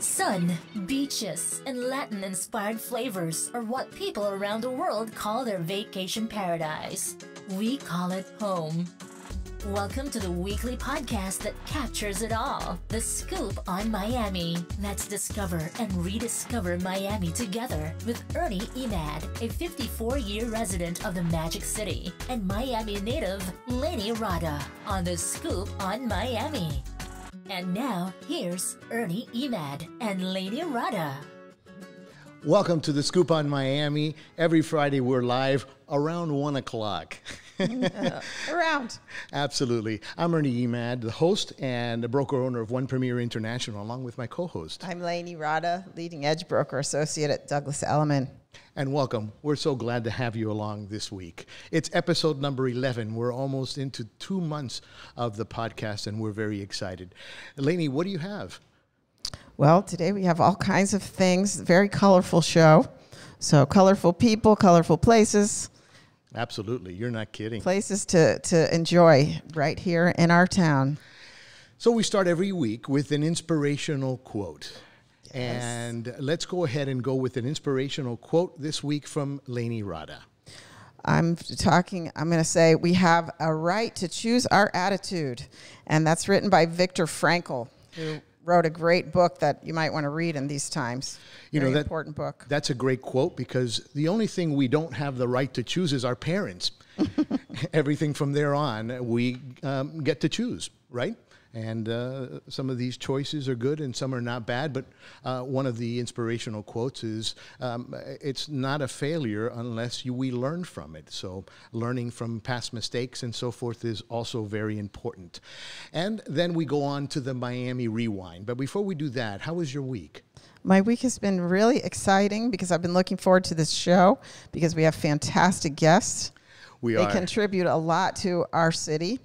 Sun, beaches, and Latin-inspired flavors are what people around the world call their vacation paradise. We call it home. Welcome to the weekly podcast that captures it all. The Scoop on Miami. Let's discover and rediscover Miami together with Ernie Emad, a 54-year resident of the Magic City, and Miami native Laney Rada on The Scoop on Miami. And now, here's Ernie Emad and Laney Rada. Welcome to The Scoop on Miami. Every Friday we're live around 1 o'clock. Around. Absolutely. I'm Ernie Emad, the host and the broker owner of One Premier International, along with my co-host. I'm Laney Rada, leading edge broker associate at Douglas Elliman. And welcome. We're so glad to have you along this week. It's episode number 11. We're almost into 2 months of the podcast, and we're very excited. Laney, what do you have? Well, today we have all kinds of things. Very colorful show. So colorful people, colorful places. Absolutely. You're not kidding. Places to enjoy right here in our town. So we start every week with an inspirational quote. Yes. And let's go ahead and go with an inspirational quote this week from Laney Rada. I'm going to say we have a right to choose our attitude. And that's written by Viktor Frankl, who wrote a great book that you might want to read in these times. Very important book. That's a great quote, because the only thing we don't have the right to choose is our parents. Everything from there on, we get to choose, right? And some of these choices are good and some are not bad. But one of the inspirational quotes is, it's not a failure unless we learn from it. So learning from past mistakes and so forth is also very important. And then we go on to the Miami Rewind. But before we do that, how was your week? My week has been really exciting because I've been looking forward to this show because we have fantastic guests. They contribute a lot to our city.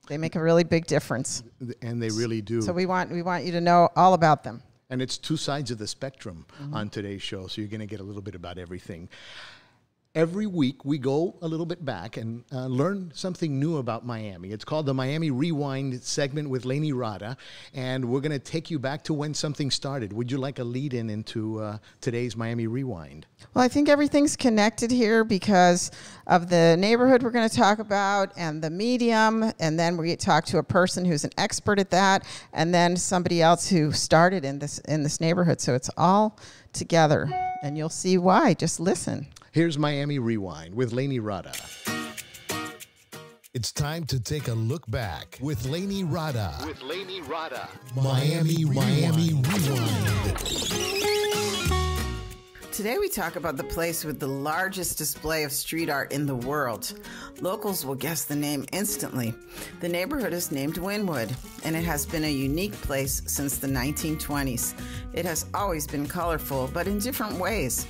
They make a really big difference. And they really do. So we want you to know all about them. And it's two sides of the spectrum on today's show, so you're going to get a little bit about everything. Every week, we go a little bit back and learn something new about Miami. It's called the Miami Rewind segment with Laney Rada, and we're going to take you back to when something started. Would you like a lead-in into today's Miami Rewind? Well, I think everything's connected here because of the neighborhood we're going to talk about and the medium, and then we talk to a person who's an expert at that, and then somebody else who started in this neighborhood. So it's all together, and you'll see why. Just listen. Here's Miami Rewind with Laney Rada. It's time to take a look back with Laney Rada. Miami Rewind. Today we talk about the place with the largest display of street art in the world. Locals will guess the name instantly. The neighborhood is named Wynwwod, and it has been a unique place since the 1920s. It has always been colorful, but in different ways.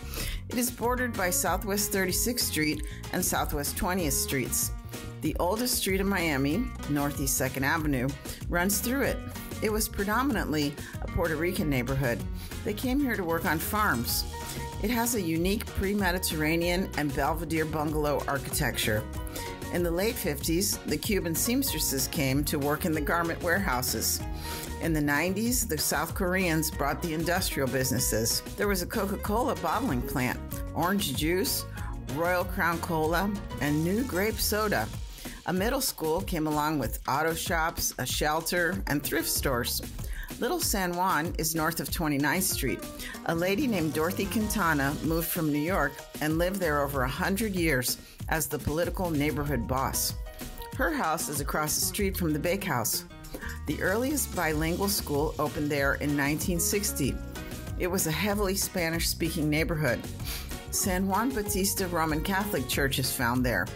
It is bordered by Southwest 36th Street and Southwest 20th Streets. The oldest street in Miami, Northeast 2nd Avenue, runs through it. It was predominantly a Puerto Rican neighborhood. They came here to work on farms. It has a unique pre-Mediterranean and Belvedere bungalow architecture. In the late 50s, the Cuban seamstresses came to work in the garment warehouses. In the 90s, the South Koreans brought the industrial businesses. There was a Coca-Cola bottling plant, orange juice, Royal Crown Cola, and new grape soda. A middle school came along with auto shops, a shelter, and thrift stores. Little San Juan is north of 29th Street. A lady named Dorothy Quintana moved from New York and lived there over 100 years as the political neighborhood boss. Her house is across the street from the bakehouse. The earliest bilingual school opened there in 1960. It was a heavily Spanish-speaking neighborhood. San Juan Bautista Roman Catholic Church is found there.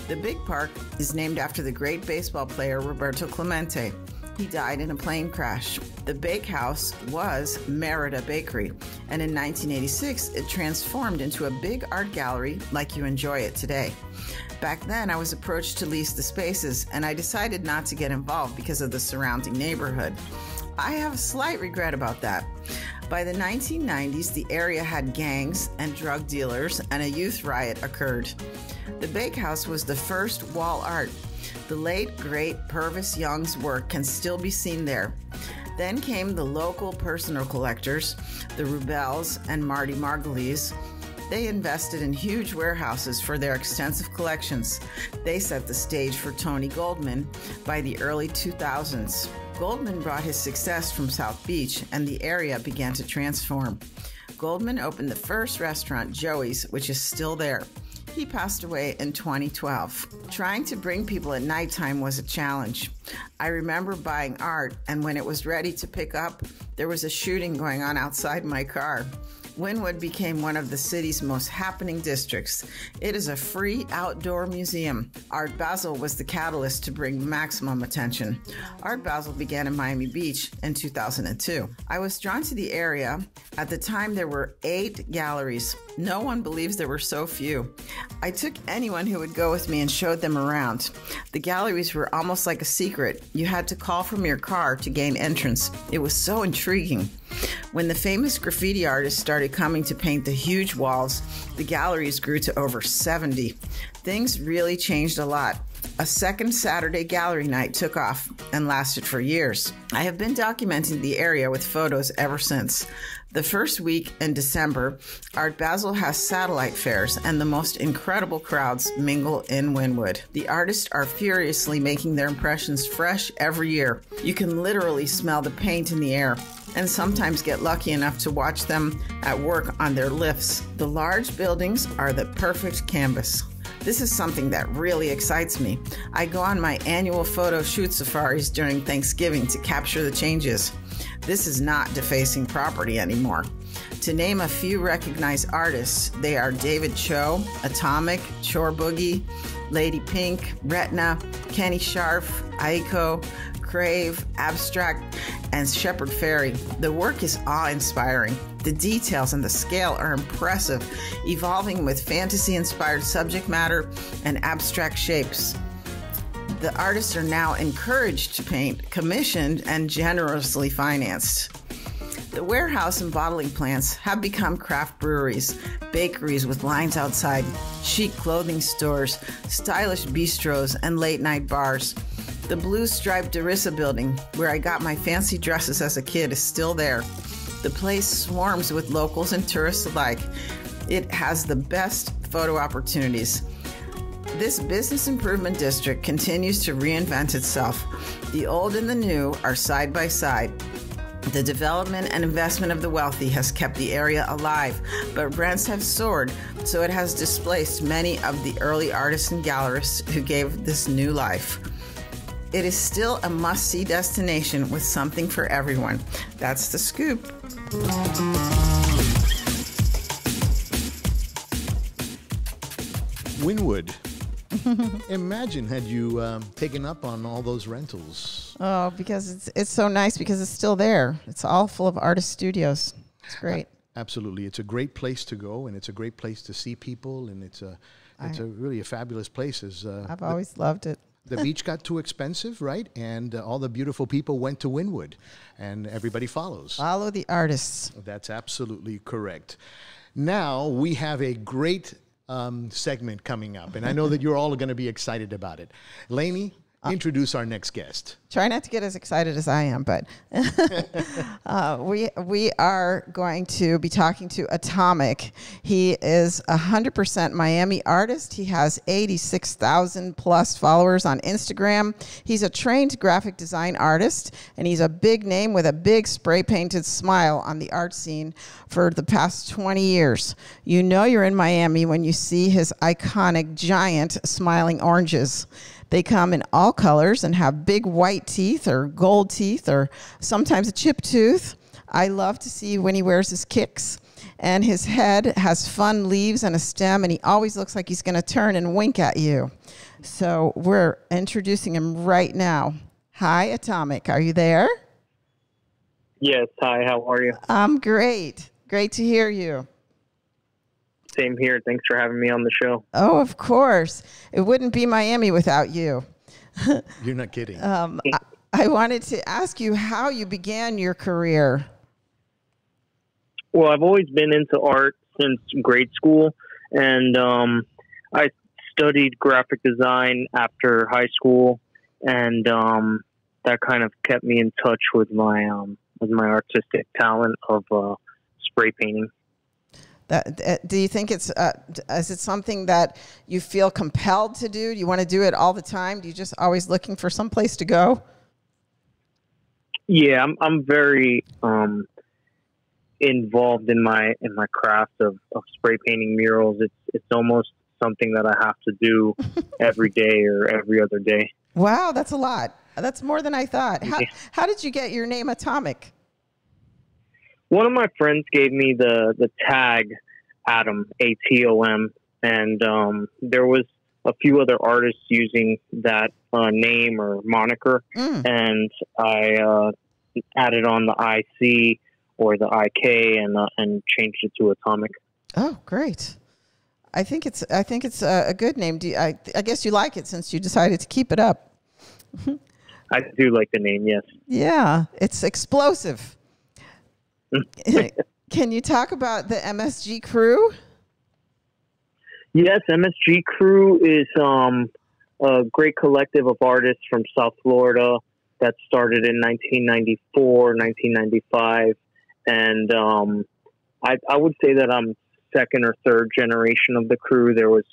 The big park is named after the great baseball player Roberto Clemente. He died in a plane crash. The bakehouse was Merida Bakery, and in 1986, it transformed into a big art gallery like you enjoy it today. Back then, I was approached to lease the spaces, and I decided not to get involved because of the surrounding neighborhood. I have a slight regret about that. By the 1990s, the area had gangs and drug dealers, and a youth riot occurred. The bakehouse was the first wall art. The late, great Purvis Young's work can still be seen there. Then came the local personal collectors, the Rubels and Marty Margulies. They invested in huge warehouses for their extensive collections. They set the stage for Tony Goldman by the early 2000s. Goldman brought his success from South Beach, and the area began to transform. Goldman opened the first restaurant, Joey's, which is still there. He passed away in 2012. Trying to bring people at nighttime was a challenge. I remember buying art, and when it was ready to pick up, there was a shooting going on outside my car. Wynwwod became one of the city's most happening districts. It is a free outdoor museum. Art Basel was the catalyst to bring maximum attention. Art Basel began in Miami Beach in 2002. I was drawn to the area. At the time, there were 8 galleries. No one believes there were so few. I took anyone who would go with me and showed them around. The galleries were almost like a secret. You had to call from your car to gain entrance. It was so intriguing. When the famous graffiti artists started coming to paint the huge walls, the galleries grew to over 70. Things really changed a lot. A second Saturday gallery night took off and lasted for years. I have been documenting the area with photos ever since. The first week in December, Art Basel has satellite fairs, and the most incredible crowds mingle in Wynwwod. The artists are furiously making their impressions fresh every year. You can literally smell the paint in the air, and sometimes get lucky enough to watch them at work on their lifts. The large buildings are the perfect canvas. This is something that really excites me. I go on my annual photo shoot safaris during Thanksgiving to capture the changes. This is not defacing property anymore. To name a few recognized artists, they are David Cho, Atomik, Chore Boogie, Lady Pink, Retina, Kenny Sharf, Aiko, Crave, Abstract, and Shepard Fairey. The work is awe-inspiring. The details and the scale are impressive, evolving with fantasy-inspired subject matter and abstract shapes. The artists are now encouraged to paint, commissioned, and generously financed. The warehouse and bottling plants have become craft breweries, bakeries with lines outside, chic clothing stores, stylish bistros, and late-night bars. The blue-striped Derissa building, where I got my fancy dresses as a kid, is still there. The place swarms with locals and tourists alike. It has the best photo opportunities. This business improvement district continues to reinvent itself. The old and the new are side by side. The development and investment of the wealthy has kept the area alive, but rents have soared, so it has displaced many of the early artists and gallerists who gave this new life. It is still a must-see destination with something for everyone. That's the scoop. Wynwwod. Imagine had you taken up on all those rentals. Oh, because it's so nice because it's still there. It's all full of artist studios. It's great. Absolutely. It's a great place to go, and it's a great place to see people, and it's really a fabulous place. I've always loved it. The beach got too expensive, right? And all the beautiful people went to Wynwwod, and everybody follows. Follow the artists. That's absolutely correct. Now we have a great segment coming up, and I know that you're all going to be excited about it. Laney, introduce our next guest. Try not to get as excited as I am, but we are going to be talking to Atomik. He is 100% Miami artist. He has 86,000 plus followers on Instagram. He's a trained graphic design artist, and he's a big name with a big spray painted smile on the art scene for the past 20 years. You know you're in Miami when you see his iconic giant smiling oranges. They come in all colors and have big white teeth or gold teeth or sometimes a chipped tooth. I love to see when he wears his kicks. And his head has fun leaves and a stem, and he always looks like he's going to turn and wink at you. So we're introducing him right now. Hi, Atomik. Are you there? Yes. Hi, how are you? I'm great. Great to hear you. Same here. Thanks for having me on the show. Oh, of course. It wouldn't be Miami without you. You're not kidding. I wanted to ask you how you began your career. Well, I've always been into art since grade school, and I studied graphic design after high school, and that kind of kept me in touch with my my artistic talent of spray painting. Do you think is it something that you feel compelled to do? Do you want to do it all the time? Do you just always looking for some place to go? Yeah, I'm very involved in my craft of spray painting murals. It's almost something that I have to do every day or every other day. Wow, that's a lot. That's more than I thought. How did you get your name Atomik? One of my friends gave me the tag Atom, Atom, and there was a few other artists using that name or moniker, and I added on the IC or the IK and changed it to Atomik. Oh, great! I think it's a good name. I guess you like it since you decided to keep it up. I do like the name, yes. Yeah, it's explosive. Can you talk about the MSG crew? Yes, MSG crew is a great collective of artists from South Florida that started in 1994, 1995. And I would say that I'm second or third generation of the crew. There was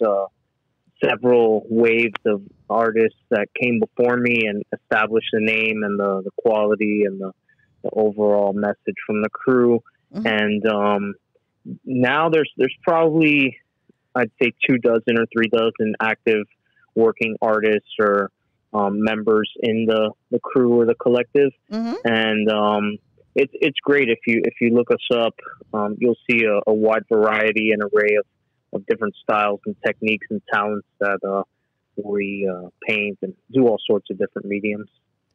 several waves of artists that came before me and established the name and the quality and the overall message from the crew. And now there's probably, I'd say 24 or 30 active working artists or members in the crew or the collective. And it's great. If you look us up, you'll see a wide variety and array of different styles and techniques and talents that we paint and do all sorts of different mediums.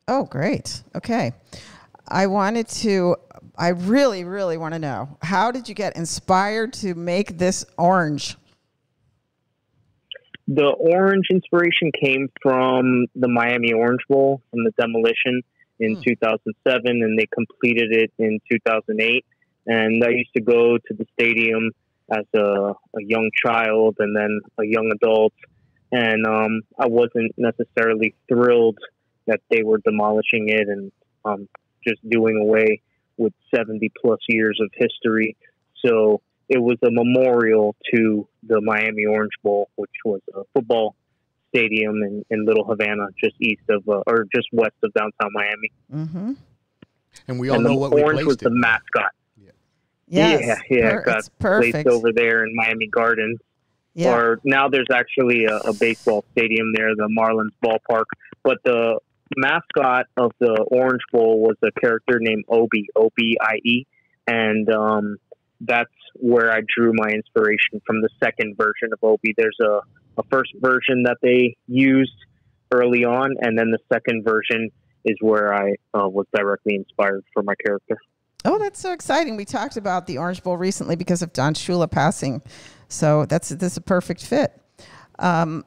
Oh, great. Okay. I really, really want to know, how did you get inspired to make this orange? The orange inspiration came from the Miami Orange Bowl, from the demolition in 2007, and they completed it in 2008. And I used to go to the stadium as a young child and then a young adult. And I wasn't necessarily thrilled that they were demolishing it and just doing away with 70 plus years of history. So it was a memorial to the Miami Orange Bowl, which was a football stadium in Little Havana, just east of, or just west of downtown Miami. And we all know what we placed. Orange was the mascot. Yes, it got it's perfect. placed over there in Miami Gardens. Yeah. Or now there's actually a baseball stadium there, the Marlins ballpark. But the mascot of the Orange Bowl was a character named Obie, O-B-I-E. And that's where I drew my inspiration from, the second version of Obie. There's a first version that they used early on, and then the second version is where I was directly inspired for my character. Oh, that's so exciting. We talked about the Orange Bowl recently because of Don Shula passing. So this is a perfect fit. So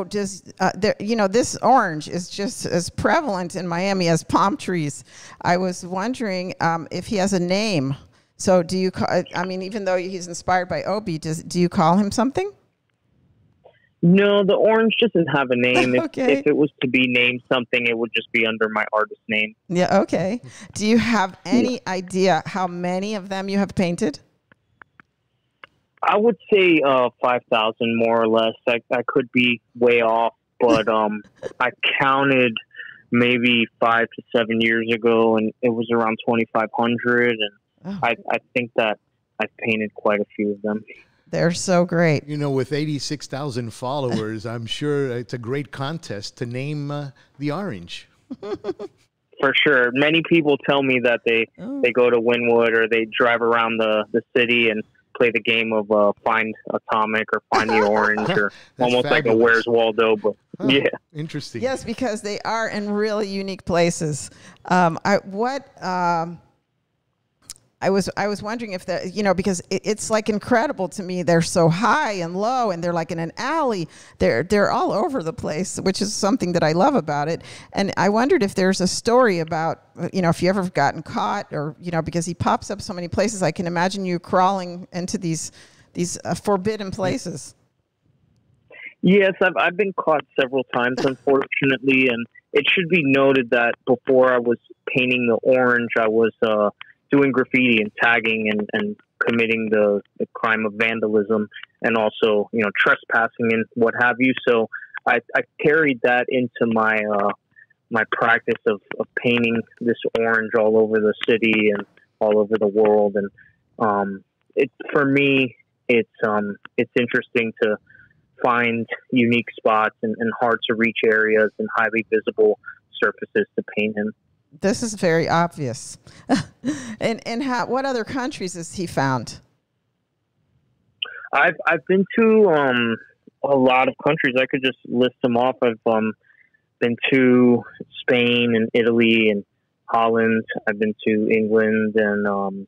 does this orange is just as prevalent in Miami as palm trees. I was wondering if he has a name. So do you even though he's inspired by Obie, do you call him something? No, the orange doesn't have a name. Okay. If it was to be named something, it would just be under my artist name. Yeah, okay. Do you have any idea how many of them you have painted? I would say 5,000 more or less. I could be way off, but I counted maybe 5 to 7 years ago, and it was around 2,500. And I think that I've painted quite a few of them. They're so great. With 86,000 followers, I'm sure it's a great contest to name the orange. For sure. Many people tell me that they go to Wynwwod or they drive around the city and play the game of Find Atomik or Find the Orange, or almost fabulous. like a Where's Waldo. But yeah, Interesting. Yes, because they are in really unique places. I was wondering if because it's like incredible to me. They're so high and low, and they're like in an alley. They're all over the place, which is something that I love about it. And I wondered if there's a story about, if you ever gotten caught, or because he pops up so many places. I can imagine you crawling into these forbidden places. Yes, I've been caught several times, unfortunately, and it should be noted that before I was painting the orange, I was doing graffiti and tagging and committing the crime of vandalism and also, trespassing and what have you. So I carried that into my my practice of painting this orange all over the city and all over the world. And for me, it's interesting to find unique spots and hard to reach areas and highly visible surfaces to paint in. This is very obvious. And what other countries has he found? I've been to a lot of countries. I could just list them off. I've been to Spain and Italy and Holland. I've been to England and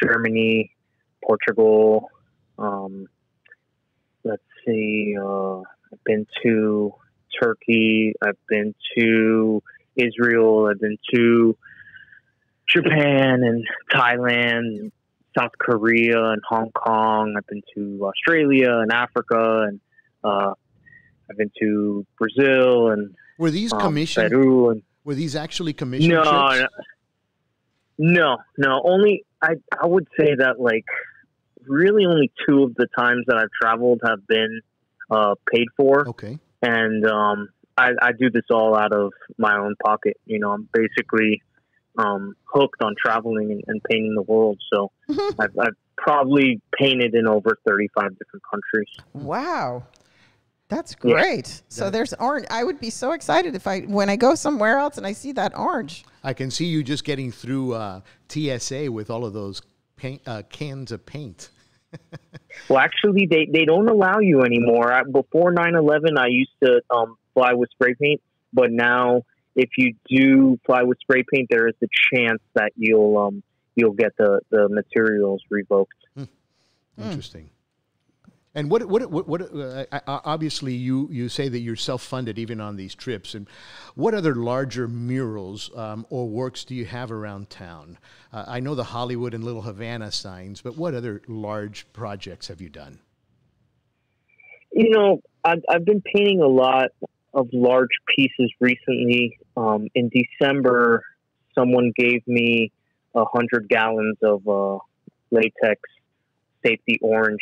Germany, Portugal. Let's see. I've been to Turkey. I've been to Israel. I've been to Japan and Thailand, and South Korea and Hong Kong. I've been to Australia and Africa, and I've been to Brazil and were these commissioned? Peru. And were these actually commissioned trips? No. Only I would say that really only 2 of the times that I've traveled have been paid for. Okay. And I do this all out of my own pocket. I'm basically hooked on traveling and painting the world. So I've probably painted in over 35 different countries. Wow. That's great. Yeah. So there's orange. I would be so excited when I go somewhere else and I see that orange. I can see you just getting through TSA with all of those cans of paint. Well, actually, they don't allow you anymore. Before 9/11, I used to fly with spray paint, but now if you do fly with spray paint, there is a chance that you'll get the materials revoked. Interesting. And what obviously you say that you're self-funded even on these trips. And what other larger murals or works do you have around town? I know the Hollywood and Little Havana signs, but what other large projects have you done? I've been painting a lot of large pieces recently. In December, someone gave me 100 gallons of latex safety orange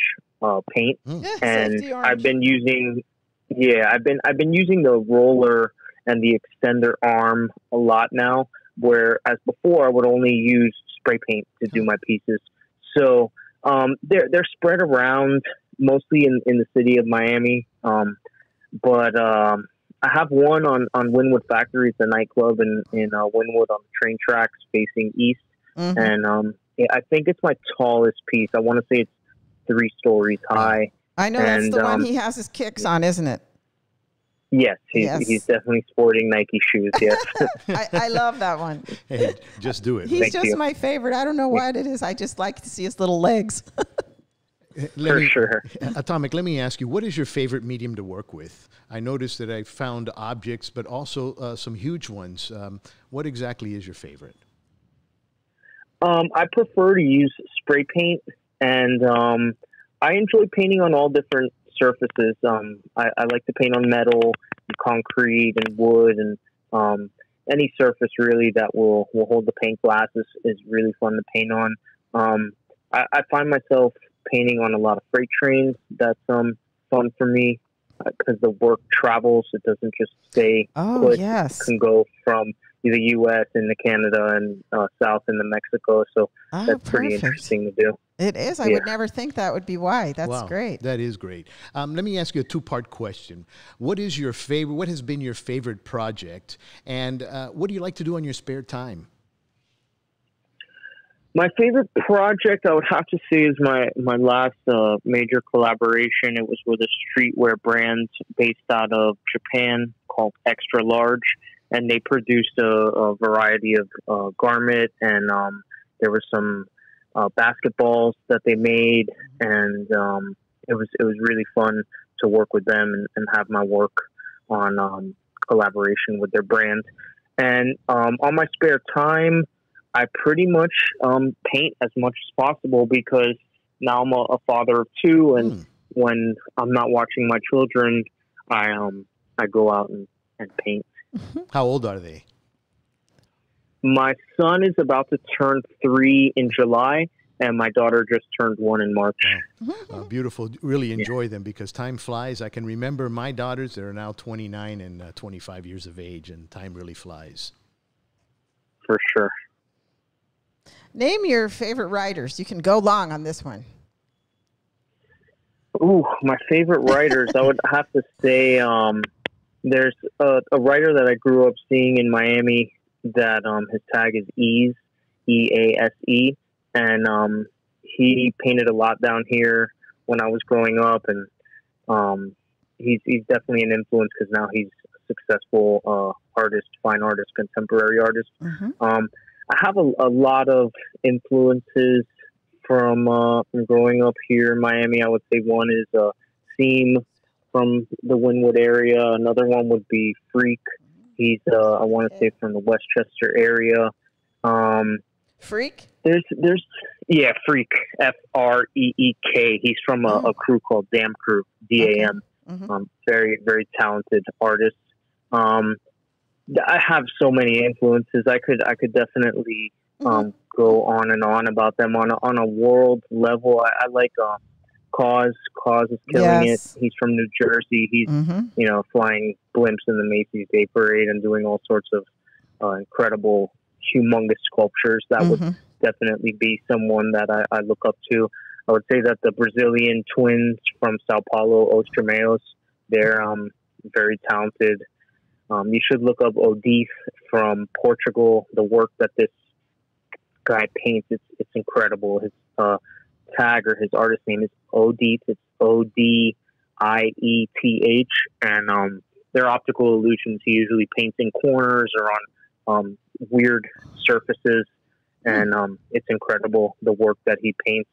paint, and I've been using I've been using the roller and the extender arm a lot now, whereas before I would only use spray paint to do my pieces. So they're spread around mostly in the city of Miami, but I have one on Wynwwod Factory. It's a nightclub in Wynwwod on the train tracks facing east, and I think it's my tallest piece. I want to say it's 3 stories high. I know that's the one he has his kicks on, isn't it? Yes, he's definitely sporting Nike shoes, yes. I love that one. Hey, just do it. He's just my favorite. I don't know what it is. I just like to see his little legs. For sure. Atomik, let me ask you, what is your favorite medium to work with? I noticed that I found objects, but also some huge ones. What exactly is your favorite? I prefer to use spray paint, and I enjoy painting on all different surfaces. I like to paint on metal, and concrete, and wood, and any surface really that will hold the paint glass is really fun to paint on. I find myself painting on a lot of freight trains. That's fun for me because the work travels. It doesn't just stay put. Yes. It can go from the U.S. into Canada and south into Mexico. So that's pretty interesting to do. It is. I would never think that would be why. That's great. That is great. Let me ask you a 2-part question. What is your favorite? What has been your favorite project? And what do you like to do on your spare time? My favorite project, I would have to say, is my last major collaboration. It was with a streetwear brand based out of Japan called Extra Large, and they produced a variety of garment, and there were some basketballs that they made, and it was really fun to work with them and have my work on collaboration with their brand. And on my spare time, I pretty much paint as much as possible because now I'm a father of 2, and when I'm not watching my children, I go out and paint. How old are they? My son is about to turn 3 in July, and my daughter just turned 1 in March. Beautiful. Really enjoy them because time flies. I can remember my daughters. They're now 29 and 25 years of age, and time really flies. For sure. Name your favorite writers. You can go long on this one. Ooh, my favorite writers. I would have to say there's a writer that I grew up seeing in Miami that his tag is Ease, E-A-S-E. And he painted a lot down here when I was growing up. And he's definitely an influence because now he's a successful artist, fine artist, contemporary artist. I have a lot of influences from growing up here in Miami. I would say one is Seam from the Wynwwod area. Another one would be Freak. He's I want to say from the Westchester area. Freak? There's Freak, F-R-E-E-K. He's from a crew called Dam Crew, D-A-M. Very, very talented artist. I have so many influences. I could definitely go on and on about them on a world level. I like Cause. Cause is killing it. He's from New Jersey. He's flying blimps in the Macy's Day Parade and doing all sorts of incredible, humongous sculptures. That would definitely be someone that I look up to. I would say that the Brazilian twins from Sao Paulo, Os Trameos, they're very talented. You should look up Odif from Portugal. The work that this guy paints, it's incredible. His tag or his artist name is Odif. It's O-D-I-E-T-H. And they're optical illusions. He usually paints in corners or on weird surfaces. And it's incredible, the work that he paints.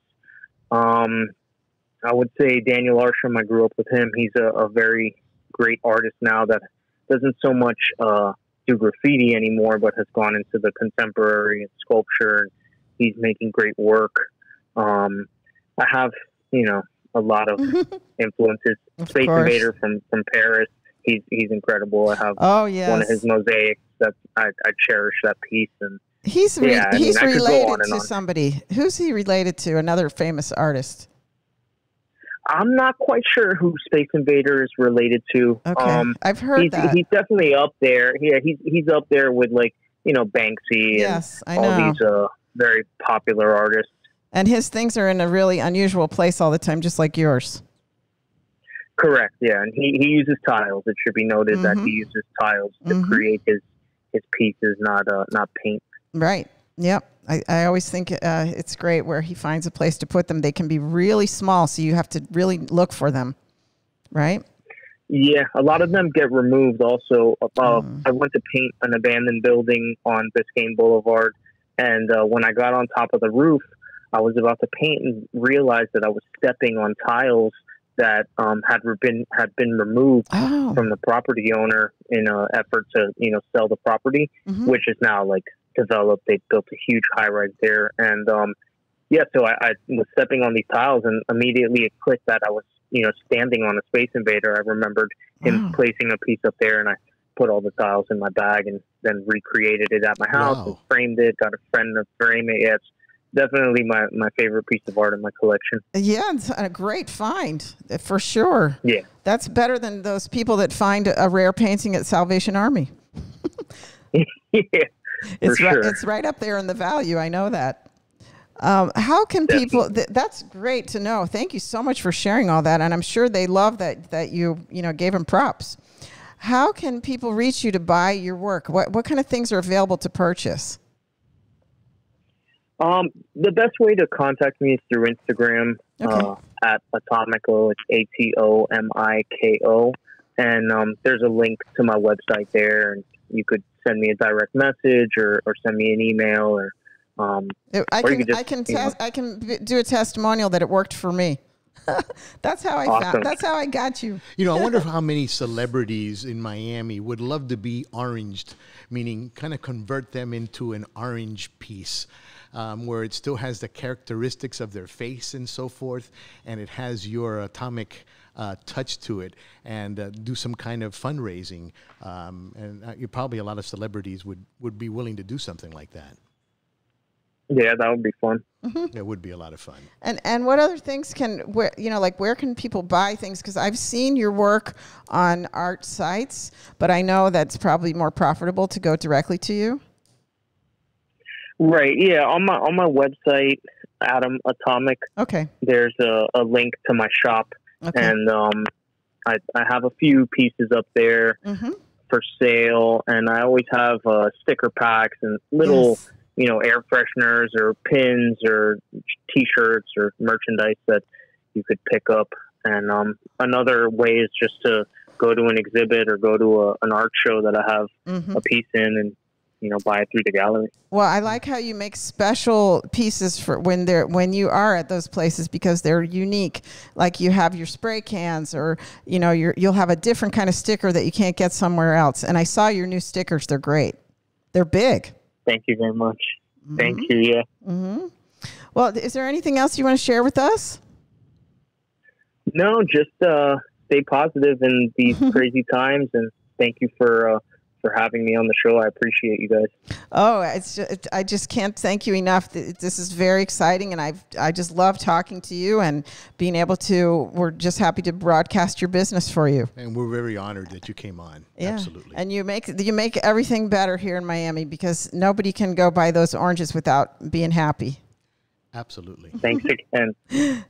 I would say Daniel Arsham, I grew up with him. He's a very great artist now that doesn't so much do graffiti anymore, but has gone into the contemporary and sculpture. And he's making great work. I have, a lot of influences. Space Invader from Paris. He's incredible. I have one of his mosaics that I cherish that piece. And he's related to somebody. Who's he related to? Another famous artist. I'm not quite sure who Space Invader is related to. Okay. I've heard that. He's definitely up there. Yeah, he's up there with Banksy and all these very popular artists. And his things are in a really unusual place all the time, just like yours. Correct. Yeah, and he uses tiles. It should be noted that he uses tiles to create his pieces, not paint. Right. Yep. I always think it's great where he finds a place to put them. They can be really small, so you have to really look for them, right? Yeah, a lot of them get removed also. I went to paint an abandoned building on Biscayne Boulevard, and when I got on top of the roof, I was about to paint and realized that I was stepping on tiles that had been removed from the property owner in an effort to sell the property, which is now developed. They built a huge high rise there, and so I was stepping on these tiles, and immediately it clicked that I was standing on a Space Invader. I remembered him placing a piece up there, and I put all the tiles in my bag and then recreated it at my house and framed it. Got a friend to frame it. Yeah, it's definitely my favorite piece of art in my collection. Yeah, it's a great find for sure. Yeah, that's better than those people that find a rare painting at Salvation Army. Yeah. It's right up there in the value. I know that. How can people? That's great to know. Thank you so much for sharing all that, and I'm sure they love that you gave them props. How can people reach you to buy your work? What kind of things are available to purchase? The best way to contact me is through Instagram at Atomiko. It's ATOMIKO, and there's a link to my website there, and you could send me a direct message or send me an email I can do a testimonial that it worked for me. That's how I got you. I wonder how many celebrities in Miami would love to be oranged, meaning kind of convert them into an orange piece. Where it still has the characteristics of their face and so forth, and it has your Atomik touch to it and do some kind of fundraising. Probably a lot of celebrities would be willing to do something like that. Yeah, that would be fun. It would be a lot of fun. And what other things where can people buy things? Because I've seen your work on art sites, but I know that's probably more profitable to go directly to you. Right. Yeah. On my website, Atomik. Okay. There's a link to my shop, and I have a few pieces up there for sale, and I always have sticker packs and little. Air fresheners or pins or T-shirts or merchandise that you could pick up. And another way is just to go to an exhibit or go to an art show that I have a piece in and, buy it through the gallery. Well, I like how you make special pieces for when you are at those places because they're unique. Like you have your spray cans or, you'll have a different kind of sticker that you can't get somewhere else. And I saw your new stickers. They're great. They're big. Thank you very much. Thank you. Yeah. Well, is there anything else you want to share with us? No, just stay positive in these crazy times, and thank you for having me on the show. I appreciate you guys. Oh, I just can't thank you enough. This is very exciting, and I just love talking to you and being able to. We're just happy to broadcast your business for you. And we're very honored that you came on. Yeah. Absolutely. And you make everything better here in Miami because nobody can go buy those oranges without being happy. Absolutely. Thanks again.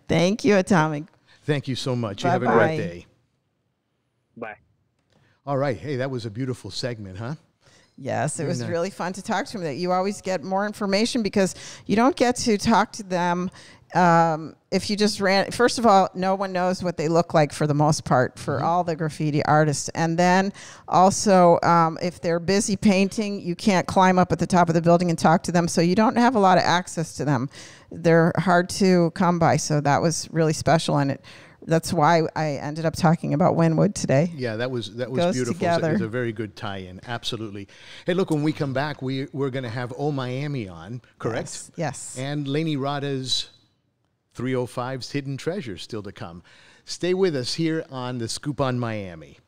Thank you, Atomik. Thank you so much. Bye-bye. You have a great day. Bye. All right. Hey, that was a beautiful segment, huh? Yes, it was really fun to talk to him. That you always get more information because you don't get to talk to them if you just ran. First of all, no one knows what they look like for the most part for all the graffiti artists. And then also, if they're busy painting, you can't climb up at the top of the building and talk to them. So you don't have a lot of access to them. They're hard to come by. So that was really special. And that's why I ended up talking about Wynwwod today. Yeah, that was beautiful. Together. It's a very good tie-in. Absolutely. Hey, look, when we come back, we're going to have Oh Miami on, correct? Yes. And Laney Rada's 305's Hidden Treasure still to come. Stay with us here on The Scoop on Miami.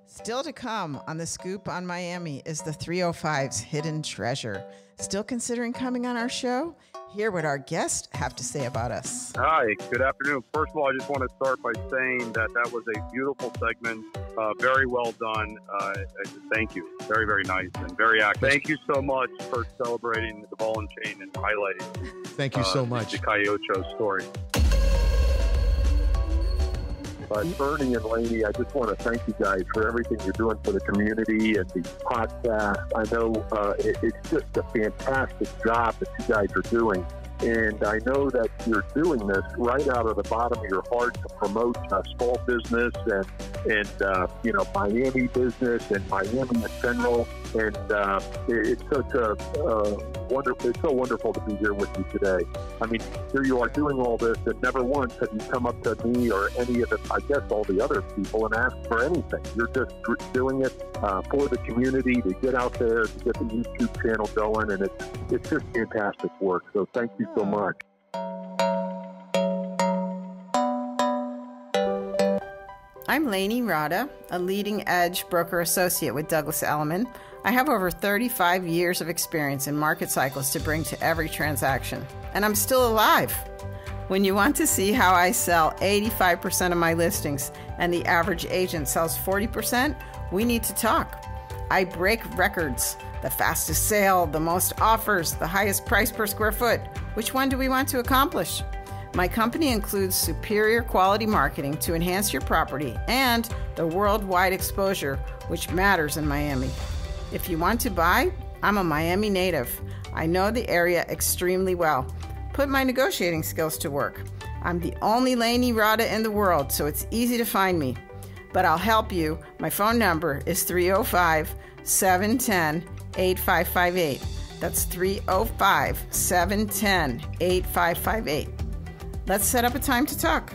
Still to come on The Scoop on Miami is the 305's Hidden Treasure. Still considering coming on our show? Hear what our guests have to say about us. Hi, good afternoon. First of all, I just want to start by saying that was a beautiful segment. Very well done. Thank you. Very, very nice and very active. Thank you so much for celebrating the ball and chain and highlighting. Thany you so much. The Coyote story. Bernie and Laney, I just want to thank you guys for everything you're doing for the community and the podcast. I know it's just a fantastic job that you guys are doing. And I know that you're doing this right out of the bottom of your heart to promote small business and Miami business and Miami in general. And it's such a wonderful. It's so wonderful to be here with you today. I mean, here you are doing all this, and never once have you come up to me or any of the, I guess, all the other people and asked for anything. You're just doing it for the community to get out there, to get the YouTube channel going, and it's just fantastic work. So thank you so much. I'm Laney Rada, a leading edge broker associate with Douglas Elliman. I have over 35 years of experience in market cycles to bring to every transaction, and I'm still alive. When you want to see how I sell 85% of my listings and the average agent sells 40%, we need to talk. I break records, the fastest sale, the most offers, the highest price per square foot. Which one do we want to accomplish? My company includes superior quality marketing to enhance your property and the worldwide exposure, which matters in Miami. If you want to buy, I'm a Miami native. I know the area extremely well. Put my negotiating skills to work. I'm the only Laney Rada in the world, so it's easy to find me. But I'll help you. My phone number is 305-710-8558. That's 305-710-8558. Let's set up a time to talk.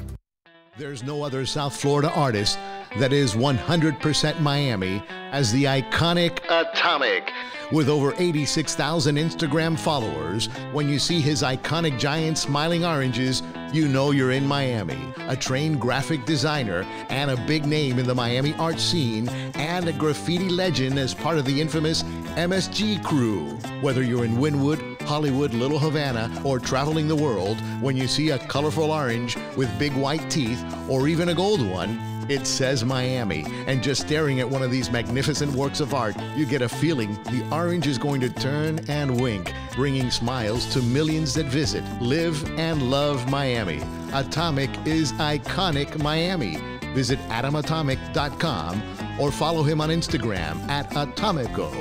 There's no other South Florida artist that is 100% Miami as the iconic Atomik. With over 86,000 Instagram followers, when you see his iconic giant smiling oranges, you know you're in Miami. A trained graphic designer and a big name in the Miami art scene, and a graffiti legend as part of the infamous MSG crew. Whether you're in Wynwwod, Hollywood, Little Havana, or traveling the world, when you see a colorful orange with big white teeth, or even a gold one, it says Miami. And just staring at one of these magnificent works of art, you get a feeling the orange is going to turn and wink, bringing smiles to millions that visit, live, and love Miami. Atomik is iconic Miami. Visit atomatomic.com or follow him on Instagram at Atomico.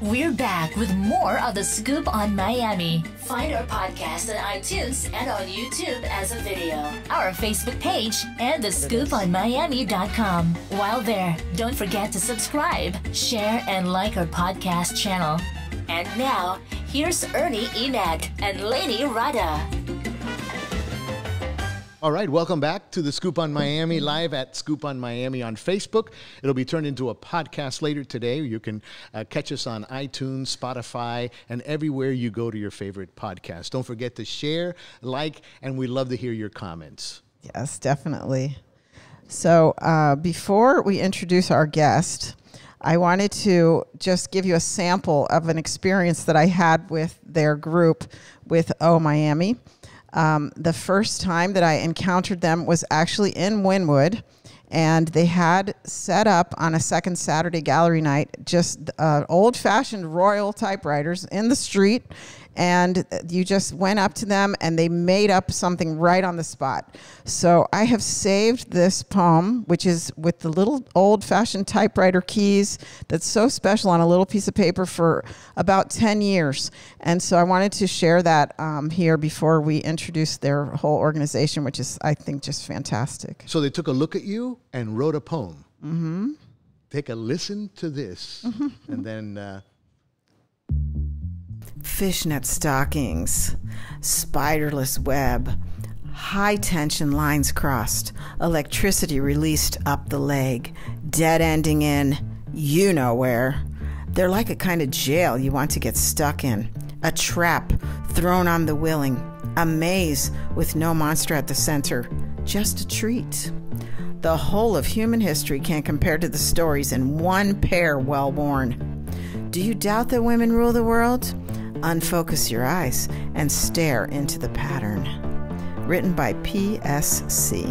We're back with more of The Scoop on Miami. Find our podcast on iTunes and on YouTube as a video, our Facebook page, and thescooponmiami.com. While there, don't forget to subscribe, share, and like our podcast channel. And now, here's Ernie Enac and Laney Rada. All right, welcome back to the Scoop on Miami, live at Scoop on Miami on Facebook. It'll be turned into a podcast later today. You can catch us on iTunes, Spotify, and everywhere you go to your favorite podcast. Don't forget to share, like, and we love to hear your comments. Yes, definitely. So before we introduce our guest, I wanted to just give you a sample of an experience that I had with their group with O Miami. The first time that I encountered them was actually in Wynwwod, and they had set up on a second Saturday gallery night just old-fashioned Royal typewriters in the street, and you just went up to them and they made up something right on the spot. So I have saved this poem, which is with the little old-fashioned typewriter keys that's so special on a little piece of paper, for about 10 years. And so I wanted to share that here before we introduce their whole organization, which is, I think, just fantastic. So they took a look at you and wrote a poem. Mm-hmm. Take a listen to this, and then... Fishnet stockings, spiderless web, high-tension lines crossed, electricity released up the leg, dead-ending in you-know-where. They're like a kind of jail you want to get stuck in, a trap thrown on the willing, a maze with no monster at the center, just a treat. The whole of human history can't compare to the stories in one pair well-worn. Do you doubt that women rule the world? Unfocus your eyes and stare into the pattern. Written by PSC.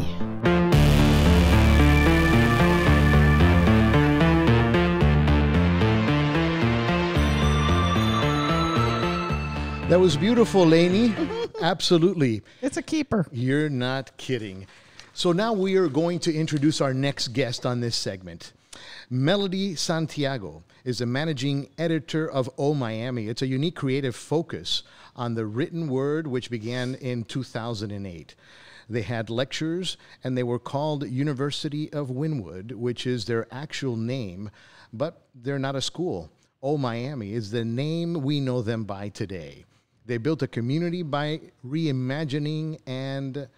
That was beautiful, Laney. Absolutely. It's a keeper. You're not kidding. So now we are going to introduce our next guest on this segment. Melody Santiago is the managing editor of O Miami. It's a unique creative focus on the written word, which began in 2008. They had lectures, and they were called University of Wynwwod, which is their actual name, but they're not a school. O Miami is the name we know them by today. They built a community by reimagining and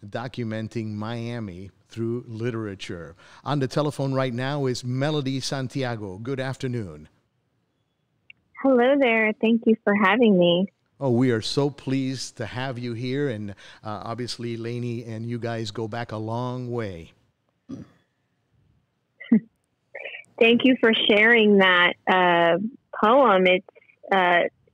documenting Miami through literature. On the telephone right now is Melody Santiago. Good afternoon. Hello there. Thank you for having me. Oh, we are so pleased to have you here. And obviously, Laney and you guys go back a long way. Thank you for sharing that poem. It's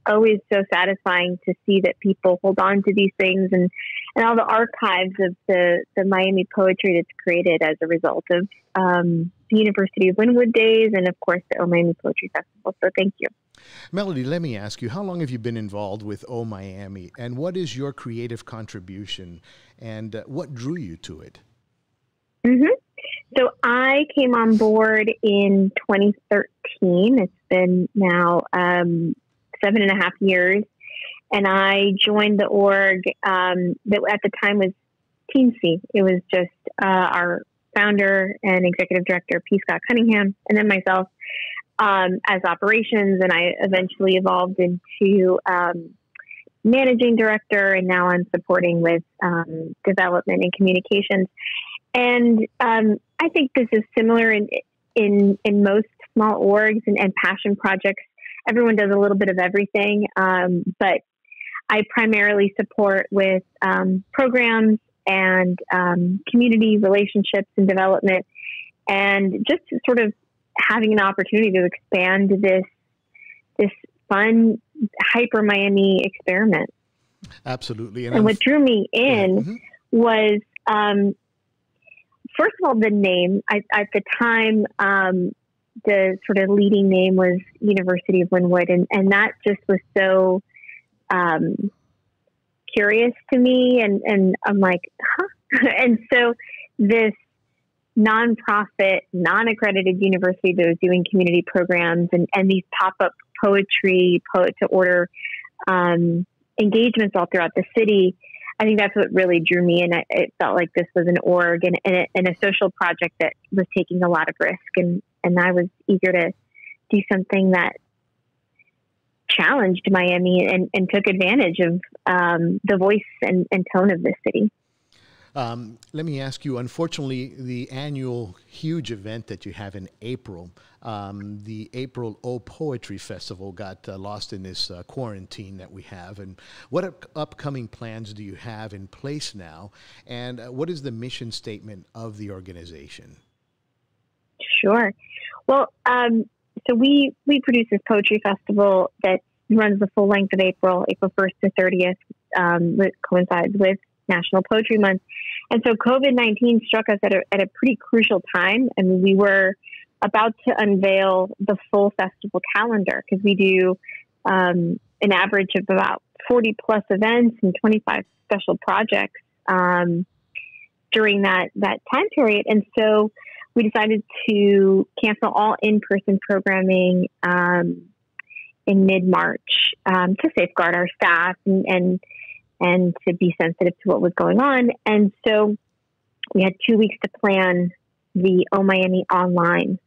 always so satisfying to see that people hold on to these things and all the archives of the Miami poetry that's created as a result of the University of Wynwwod days and, of course, the O Miami Poetry Festival. So thank you. Melody, let me ask you, how long have you been involved with O Miami, and what is your creative contribution, and what drew you to it? Mm-hmm. So I came on board in 2013. It's been now 7.5 years. And I joined the org that at the time was Teensy. It was just our founder and executive director, P. Scott Cunningham, and then myself as operations. And I eventually evolved into managing director, and now I'm supporting with development and communications. And I think this is similar in most small orgs and passion projects. Everyone does a little bit of everything, but I primarily support with programs and community relationships and development, and just sort of having an opportunity to expand this fun hyper Miami experiment. Absolutely. And what drew me in was, first of all, the name. At the time, the sort of leading name was University of Wynwwod, and that just was so curious to me, and I'm like, huh? And so this nonprofit, non-accredited university that was doing community programs and these pop-up poetry, poet to order engagements all throughout the city, I think that's what really drew me in. It felt like this was an org and a social project that was taking a lot of risk, and I was eager to do something that challenged Miami and took advantage of the voice and tone of this city. Let me ask you, unfortunately, the annual huge event that you have in April, the April O Poetry Festival, got lost in this quarantine that we have. And what upcoming plans do you have in place now? And what is the mission statement of the organization? Sure. Well, so we produce this poetry festival that runs the full length of April 1st to 30th, which coincides with National Poetry Month. And so COVID-19 struck us at a pretty crucial time. I mean, we were about to unveil the full festival calendar, because we do an average of about 40 plus events and 25 special projects during that time period. And so we decided to cancel all in-person programming in mid-March to safeguard our staff and to be sensitive to what was going on. And so we had 2 weeks to plan the O Miami online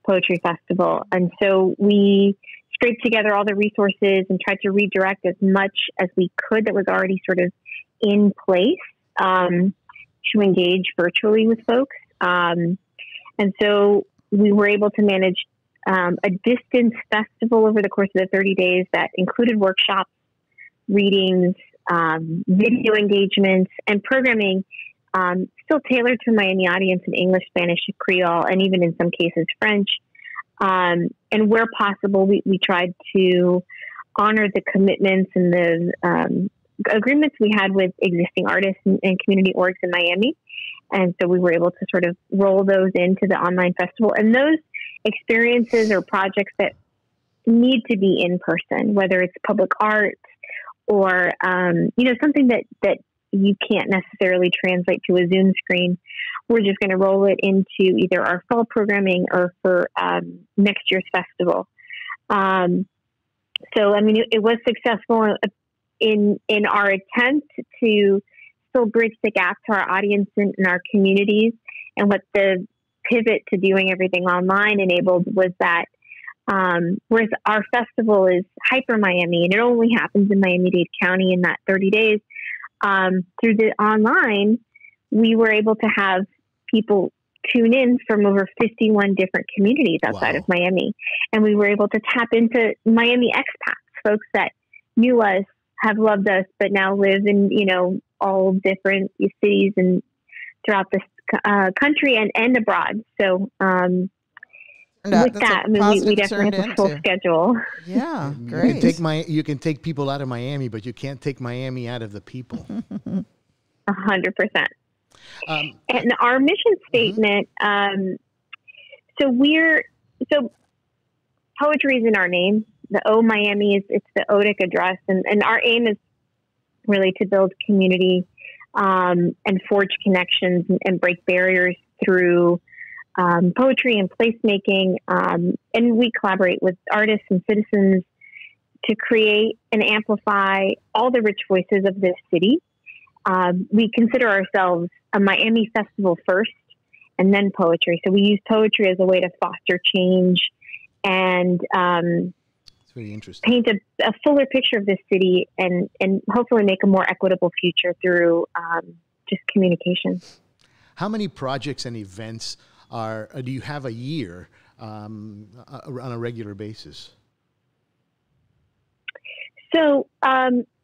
poetry festival. And so we scraped together all the resources and tried to redirect as much as we could that was already sort of in place to engage virtually with folks. And so we were able to manage a distance festival over the course of the 30 days that included workshops, readings, video engagements, and programming still tailored to a Miami audience in English, Spanish, Creole, and even in some cases French. And where possible, we tried to honor the commitments and the agreements we had with existing artists and community orgs in Miami. And so we were able to sort of roll those into the online festival. And those experiences or projects that need to be in person, whether it's public art or, something that you can't necessarily translate to a Zoom screen, we're just going to roll it into either our fall programming or for next year's festival. So, I mean, it was successful in our attempt to still bridge the gap to our audience and our communities. And what the pivot to doing everything online enabled was that whereas our festival is hyper Miami and it only happens in Miami-Dade County in that 30 days, through the online, we were able to have people tune in from over 51 different communities outside of Miami. And we were able to tap into Miami expats, folks that knew us, have loved us, but now live in, all different cities and throughout this country and abroad. So, with that, I mean, we definitely have a full schedule. Yeah, great. You can take people out of Miami, but you can't take Miami out of the people. 100%. And our mission statement, so poetry is in our name. The O Miami it's the Odic address, and our aim is really to build community and forge connections and break barriers through poetry and placemaking. And we collaborate with artists and citizens to create and amplify all the rich voices of this city. We consider ourselves a Miami festival first and then poetry. So we use poetry as a way to foster change and it's very interesting. Paint a fuller picture of this city and hopefully make a more equitable future through just communication. How many projects and events do you have a year on a regular basis? So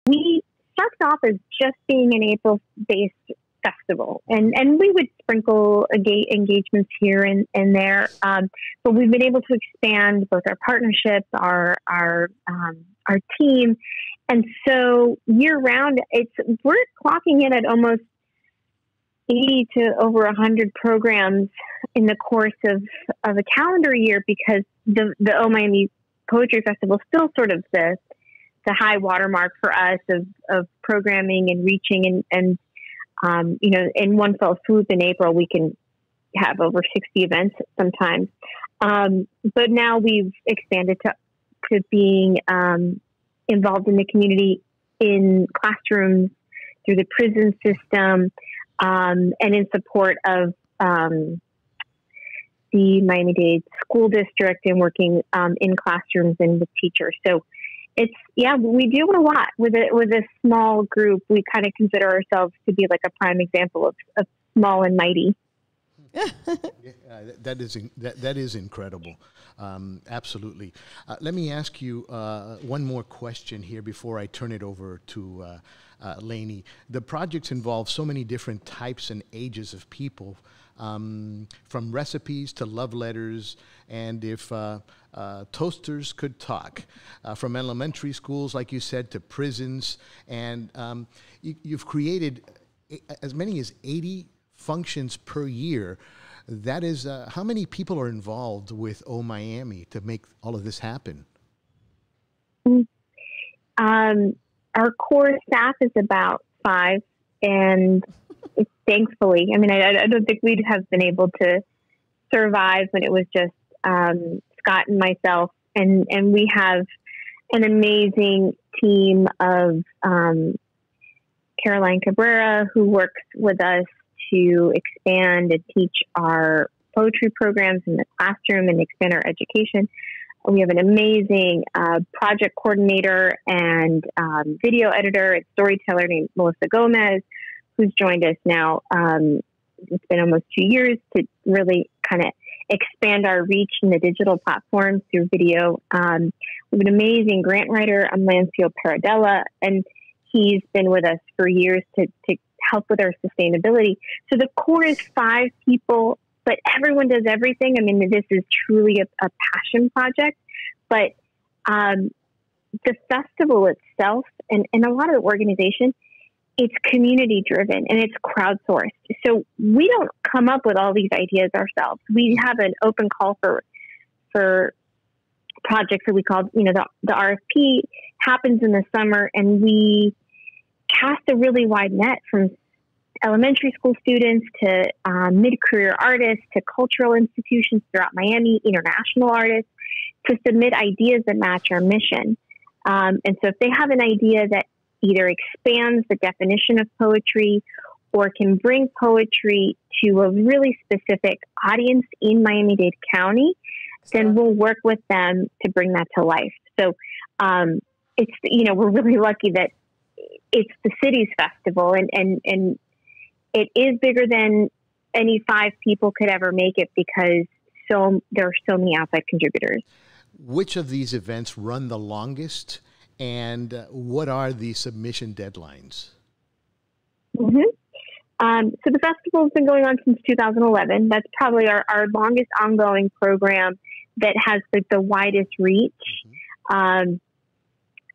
we started off as just being an April-based festival, and we would sprinkle engagements here and there, but we've been able to expand both our partnerships, our team, and so year round, we're clocking in at almost 80 to over 100 programs in the course of a calendar year, because the O Miami Poetry Festival is still sort of the high watermark for us of programming and reaching, and in one fell swoop in April, we can have over 60 events sometimes. But now we've expanded to being involved in the community, in classrooms, through the prison system, and in support of the Miami-Dade School District, and working in classrooms and with teachers. So we do a lot with a small group. We kind of consider ourselves to be like a prime example of small and mighty. That is incredible. Absolutely. Let me ask you one more question here before I turn it over to Laney. The projects involve so many different types and ages of people, from recipes to love letters, and if toasters could talk, from elementary schools, like you said, to prisons, and you've created as many as 80 functions per year. That is, how many people are involved with O Miami to make all of this happen? Our core staff is about 5, and thankfully, I mean, I don't think we'd have been able to survive when it was just Scott and myself, and we have an amazing team of Caroline Cabrera, who works with us to expand and teach our poetry programs in the classroom and expand our education. We have an amazing project coordinator and video editor and storyteller named Melissa Gomez, who's joined us now. It's been almost 2 years to really kind of expand our reach in the digital platforms through video. We have an amazing grant writer, Amancio Paradella, and he's been with us for years to help with our sustainability. So the core is 5 people, but everyone does everything. I mean, this is truly a passion project, but the festival itself and a lot of the organization, it's community driven and it's crowdsourced. So we don't come up with all these ideas ourselves. We have an open call for projects that we call, the RFP happens in the summer, and we cast a really wide net from elementary school students to mid-career artists to cultural institutions throughout Miami, international artists, to submit ideas that match our mission. And so if they have an idea that either expands the definition of poetry or can bring poetry to a really specific audience in Miami-Dade County, then we'll work with them to bring that to life. So it's, we're really lucky that it's the city's festival, and it is bigger than any 5 people could ever make it, because there are so many outside contributors. Which of these events run the longest, and what are the submission deadlines? Mm-hmm. So the festival has been going on since 2011. That's probably our longest ongoing program that has the widest reach. Mm-hmm.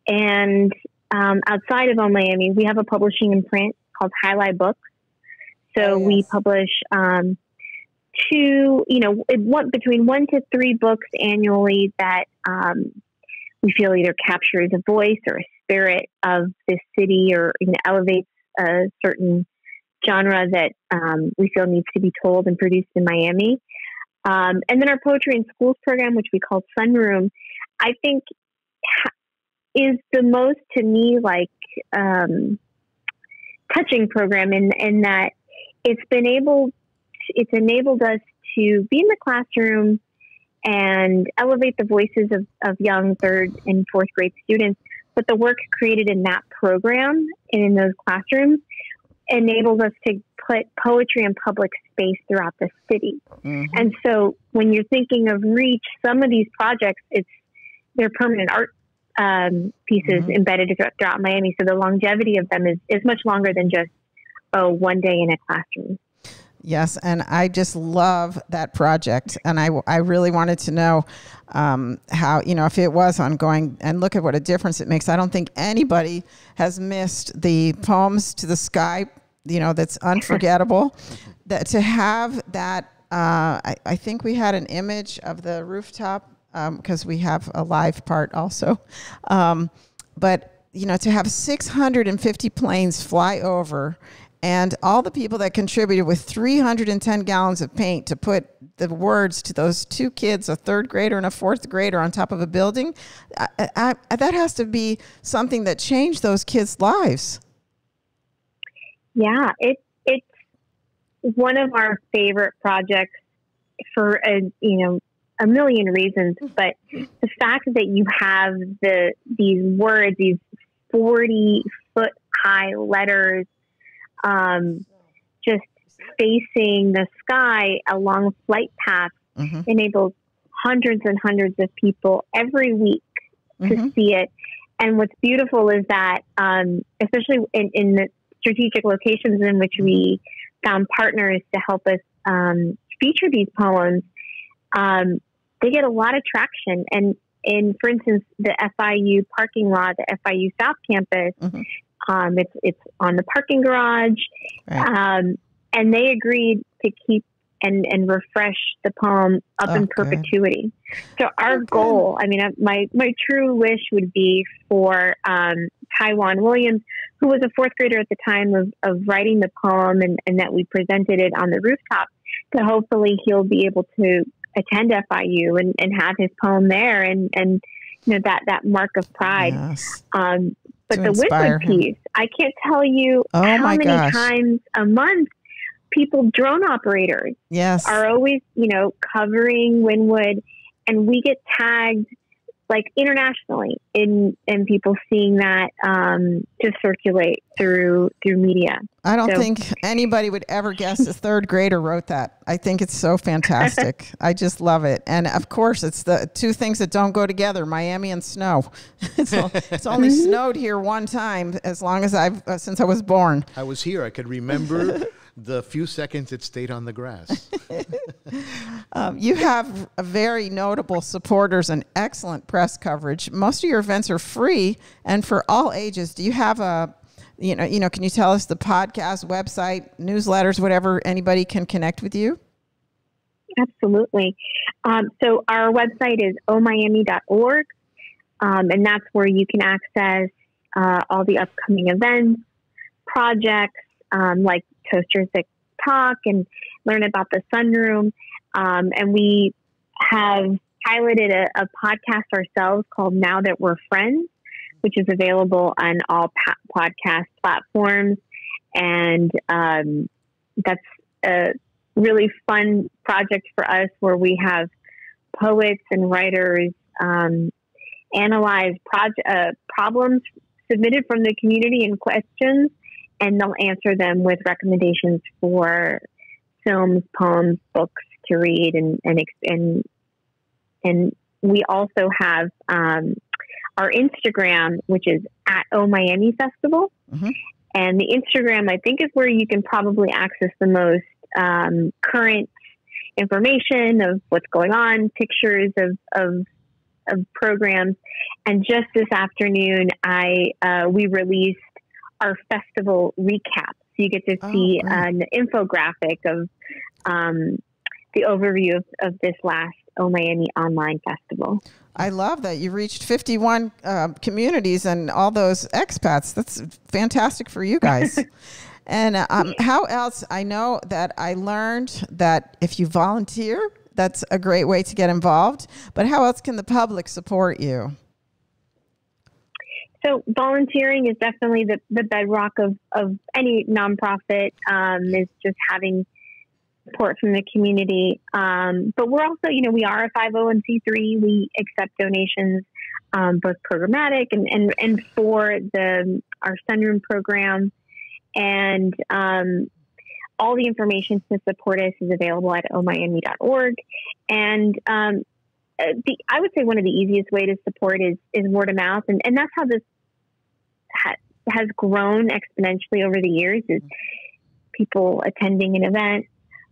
And outside of Miami, we have a publishing and print called Highlight Books. So we publish between 1 to 3 books annually that we feel either captures a voice or a spirit of this city, or elevates a certain genre that we feel needs to be told and produced in Miami. And then our Poetry in Schools program, which we call Sunroom, I think is the most, to me, touching program in that it's enabled us to be in the classroom and elevate the voices of young 3rd and 4th grade students. But the work created in that program and in those classrooms enables us to put poetry in public space throughout the city. Mm-hmm. And so when you're thinking of reach, some of these projects, they're permanent art pieces embedded throughout Miami. So the longevity of them is much longer than just, one day in a classroom. Yes, and I just love that project, and I really wanted to know how, if it was ongoing, and look at what a difference it makes. I don't think anybody has missed the Poems to the Sky, that's unforgettable. That to have that, I think we had an image of the rooftop because we have a live part also, but to have 650 planes fly over. And all the people that contributed with 310 gallons of paint to put the words to those two kids, a third grader and a fourth grader, on top of a building, that has to be something that changed those kids' lives. Yeah, it's one of our favorite projects for a million reasons. But the fact that you have these words, these 40-foot high letters, just facing the sky along flight paths enables hundreds and hundreds of people every week to see it. And what's beautiful is that, especially in the strategic locations in which we found partners to help us feature these poems, they get a lot of traction. And for instance, the FIU parking lot, the FIU South Campus, it's on the parking garage, right. And they agreed to keep and refresh the poem up in perpetuity. Good. So our goal, my true wish would be for Taiwan Williams, who was a fourth grader at the time of writing the poem and that we presented it on the rooftop, to hopefully he'll be able to attend FIU and have his poem there and that mark of pride. Yes. But the Wynwwod piece, I can't tell you how many times a month drone operators are always, covering Wynwwod, and we get tagged internationally in people seeing that just circulate through media. I don't think anybody would ever guess a third grader wrote that. I think it's so fantastic. I just love it. And of course, it's the two things that don't go together, Miami and snow. It's only snowed here one time since I was born. I was here. I could remember the few seconds it stayed on the grass. You have very notable supporters and excellent press coverage. Most of your events are free and for all ages. Do you have can you tell us the podcast, website, newsletters, whatever anybody can connect with you? Absolutely. So our website is omiami.org, and that's where you can access all the upcoming events, projects, like Toasters That Talk, and learn about the sunroom. And we have piloted a podcast ourselves called Now That We're Friends, which is available on all podcast platforms. And that's a really fun project for us, where we have poets and writers analyze problems submitted from the community and questions, and they'll answer them with recommendations for films, poems, books to read, and we also have our Instagram, which is at Miami Festival, and the Instagram, I think, is where you can probably access the most current information of what's going on, pictures of programs. And just this afternoon, we released our festival recap. So you get to see an infographic of the overview of this last Miami Online Festival. I love that you reached 51 communities and all those expats. That's fantastic for you guys. And how else? I know that I learned that if you volunteer, that's a great way to get involved. But how else can the public support you? So volunteering is definitely the bedrock of any nonprofit, is just having support from the community. But we're also, we are a 501c3. We accept donations, both programmatic and for our sunroom program. And all the information to support us is available at omiami.org. And I would say one of the easiest way to support is word of mouth. And that's how this has grown exponentially over the years, is people attending an event,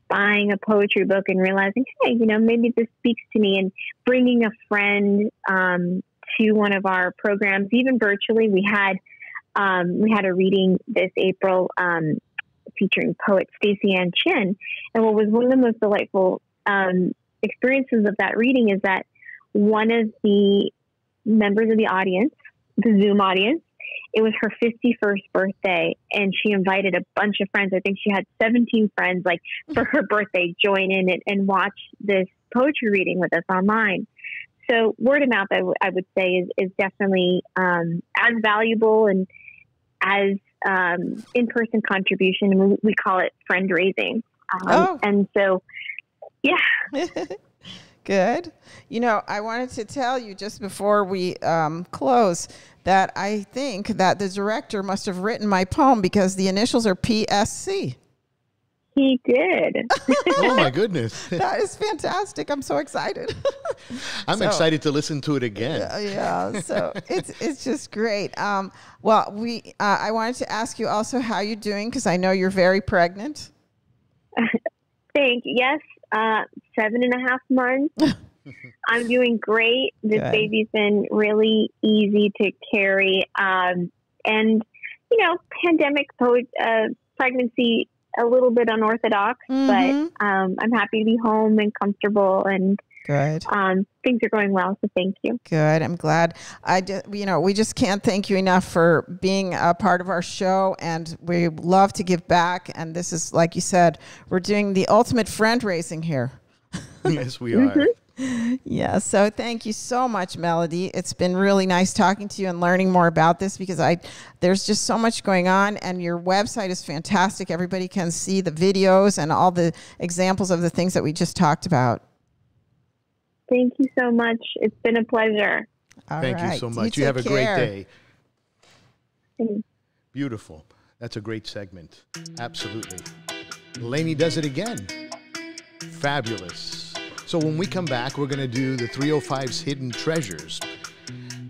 buying a poetry book and realizing, hey, maybe this speaks to me, and bringing a friend to one of our programs, even virtually. We had a reading this April featuring poet Stacey Ann Chin. And what was one of the most delightful experiences of that reading is that one of the members of the audience, the Zoom audience, it was her 51st birthday, and she invited a bunch of friends. I think she had 17 friends, for her birthday, join in and watch this poetry reading with us online. So word of mouth, I would say, is definitely as valuable and as in-person contribution. And we call it friend raising. And so, yeah. Good. I wanted to tell you just before we close that I think that the director must have written my poem because the initials are PSC. He did. Oh, my goodness. That is fantastic. I'm so excited. I'm excited to listen to it again. Yeah. So it's just great. Well, I wanted to ask you also how you're doing, because I know you're very pregnant. Thank you. Yes. 7.5 months. I'm doing great. This baby's been really easy to carry. And, pandemic pregnancy, a little bit unorthodox, but I'm happy to be home and comfortable, and good. Things are going well, so thank you. Good. I'm glad. We just can't thank you enough for being a part of our show, and we love to give back. And this is, like you said, we're doing the ultimate friend raising here. Yes, we are. Yeah. So thank you so much, Melody. It's been really nice talking to you and learning more about this, because there's just so much going on, and your website is fantastic. Everybody can see the videos and all the examples of the things that we just talked about. Thank you so much. It's been a pleasure. Thank you so much. You have a great day. Beautiful. That's a great segment. Absolutely. Laney does it again. Fabulous. So when we come back, we're going to do the 305's Hidden Treasures.